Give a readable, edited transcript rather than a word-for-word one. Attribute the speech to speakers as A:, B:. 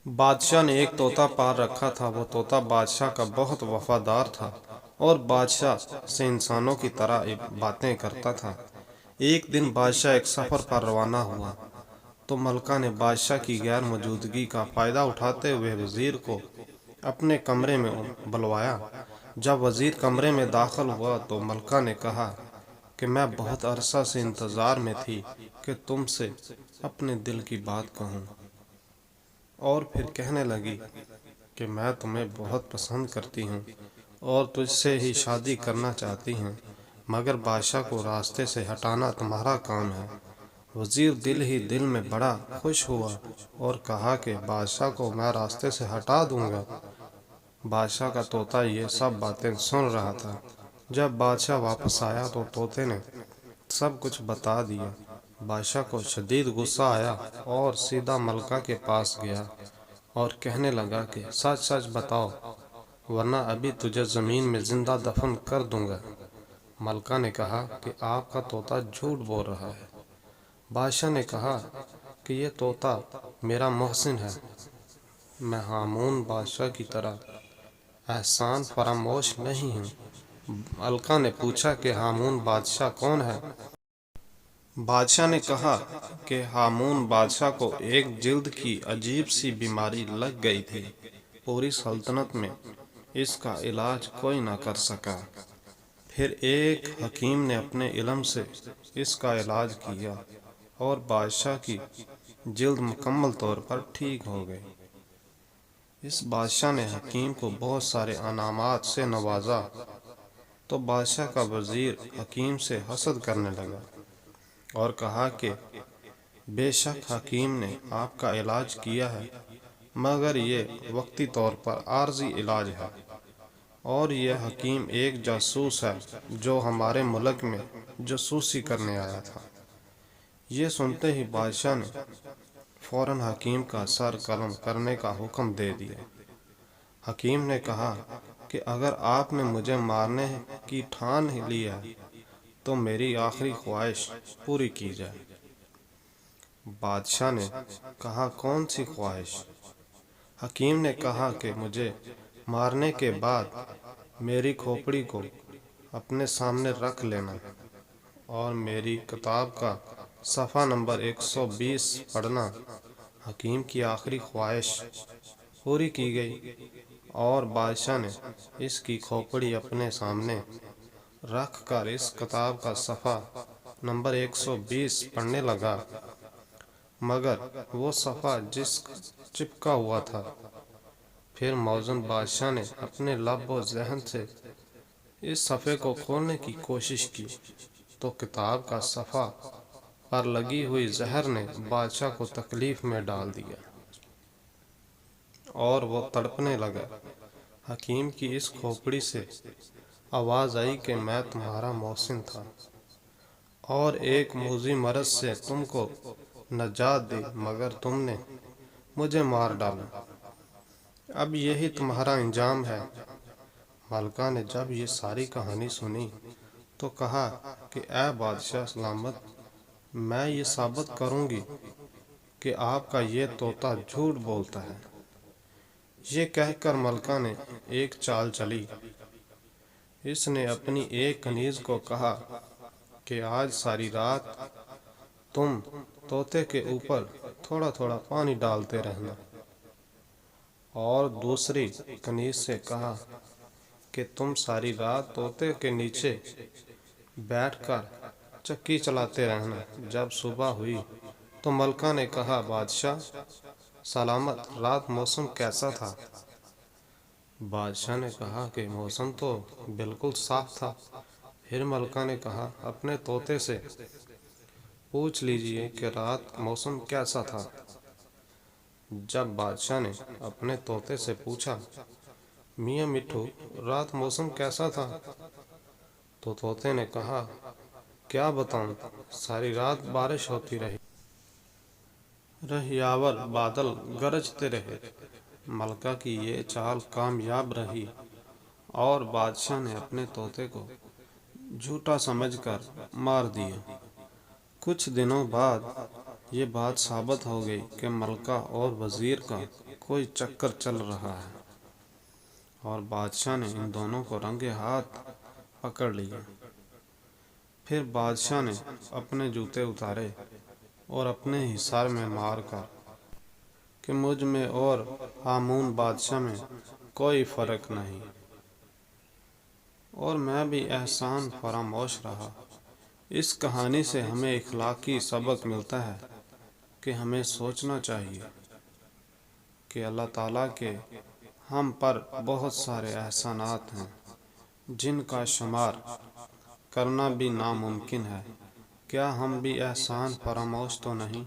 A: बादशाह ने एक तोता पाल रखा था। वो तोता बादशाह का बहुत वफादार था और बादशाह से इंसानों की तरह बातें करता था। एक दिन बादशाह एक सफर पर रवाना हुआ तो मलका ने बादशाह की गैर मौजूदगी का फायदा उठाते हुए वजीर को अपने कमरे में बुलवाया। जब वजीर कमरे में दाखिल हुआ तो मलका ने कहा कि मैं बहुत अरसा से इंतजार में थी कि तुमसे अपने दिल की बात कहूँ। और फिर कहने लगी कि मैं तुम्हें बहुत पसंद करती हूँ और तुझसे ही शादी करना चाहती हूँ, मगर बादशाह को रास्ते से हटाना तुम्हारा काम है। वजीर दिल ही दिल में बड़ा खुश हुआ और कहा कि बादशाह को मैं रास्ते से हटा दूंगा। बादशाह का तोता ये सब बातें सुन रहा था। जब बादशाह वापस आया तो तोते ने सब कुछ बता दिया। बादशाह को शदीद गुस्सा आया और सीधा मलका के पास गया और कहने लगा कि सच सच बताओ, वरना अभी तुझे जमीन में जिंदा दफन कर दूंगा। मलका ने कहा कि आपका तोता झूठ बोल रहा है। बादशाह ने कहा कि ये तोता मेरा मोहसिन है, मैं हामून बादशाह की तरह एहसान फरामोश नहीं हूँ। मलका ने पूछा कि हामून बादशाह कौन है। बादशाह ने कहा कि हामून बादशाह को एक जिल्द की अजीब सी बीमारी लग गई थी। पूरी सल्तनत में इसका इलाज कोई न कर सका। फिर एक हकीम ने अपने इल्म से इसका इलाज किया और बादशाह की जिल्द मुकम्मल तौर पर ठीक हो गई। इस बादशाह ने हकीम को बहुत सारे अनामात से नवाजा तो बादशाह का वजीर हकीम से हसद करने लगा और कहा कि बेशक हकीम ने आपका इलाज किया है, मगर ये वक्ती तौर पर आर्जी इलाज है और यह हकीम एक जासूस है जो हमारे मुल्क में जासूसी करने आया था। ये सुनते ही बादशाह ने फौरन हकीम का सर कलम करने का हुक्म दे दिया। हकीम ने कहा कि अगर आपने मुझे मारने की ठान ली है तो मेरी आखिरी ख्वाहिश पूरी की जाए। बादशाह ने कहा, कौन सी ख्वाहिश? हकीम ने कहा कि मुझे मारने के बाद मेरी खोपड़ी को अपने सामने रख लेना और मेरी किताब का सफ़ा नंबर 120 पढ़ना। हकीम की आखिरी ख्वाहिश पूरी की गई और बादशाह ने इसकी खोपड़ी अपने सामने रख कर इस किताब का सफ़ा नंबर 120 पढ़ने लगा, मगर वो सफ़ा जिस चिपका हुआ था। फिर मौज़ून बादशाह ने अपने लब व ज़हन से इस सफ़े को खोलने की कोशिश की तो किताब का सफ़ा पर लगी हुई जहर ने बादशाह को तकलीफ में डाल दिया और वो तड़पने लगा। हकीम की इस खोपड़ी से आवाज़ आई कि मैं तुम्हारा मोहसिन था और एक मूजी मरज से तुमको नजात दी, मगर तुमने मुझे मार डाला। अब यही तुम्हारा इंजाम है। मलका ने जब ये सारी कहानी सुनी तो कहा कि ए बादशाह सलामत, मैं ये साबित करूंगी कि आपका ये तोता झूठ बोलता है। ये कहकर मलका ने एक चाल चली। इसने अपनी एक कनीज़ को कहा कि आज सारी रात तुम तोते के ऊपर थोड़ा थोड़ा पानी डालते रहना, और दूसरी कनीज से कहा कि तुम सारी रात तोते के नीचे बैठकर चक्की चलाते रहना। जब सुबह हुई तो मलका ने कहा, बादशाह सलामत, रात मौसम कैसा था? बादशाह ने कहा कि मौसम तो बिल्कुल साफ था। फिर मलका ने कहा, अपने तोते से पूछ लीजिए कि रात मौसम कैसा था। जब बादशाह ने अपने तोते से पूछा, मियाँ मिट्ठू, रात मौसम कैसा था? तो तोते ने कहा, क्या बताऊं, सारी रात बारिश होती रही, रहियावर बादल गरजते रहे। मलका की ये चाल कामयाब रही और बादशाह ने अपने तोते को झूठा समझकर मार दिया। कुछ दिनों बाद یہ بات ثابت ہو گئی کہ ملکہ اور وزیر کا کوئی چکر چل رہا ہے، اور بادشاہ نے ان دونوں کو رنگے ہاتھ پکڑ لیا۔ پھر بادشاہ نے اپنے جوتے اتارے اور اپنے ہی سر میں مار کر کہ مجھ میں اور ہامون بادشاہ میں کوئی فرق نہیں، اور میں بھی احسان فراموش رہا۔ اس کہانی سے ہمیں اخلاقی سبق ملتا ہے کہ ہمیں سوچنا چاہیے کہ اللہ تعالیٰ کے ہم پر بہت سارے احسانات ہیں جن کا شمار کرنا بھی ناممکن ہے۔ کیا ہم بھی احسان فراموش تو نہیں؟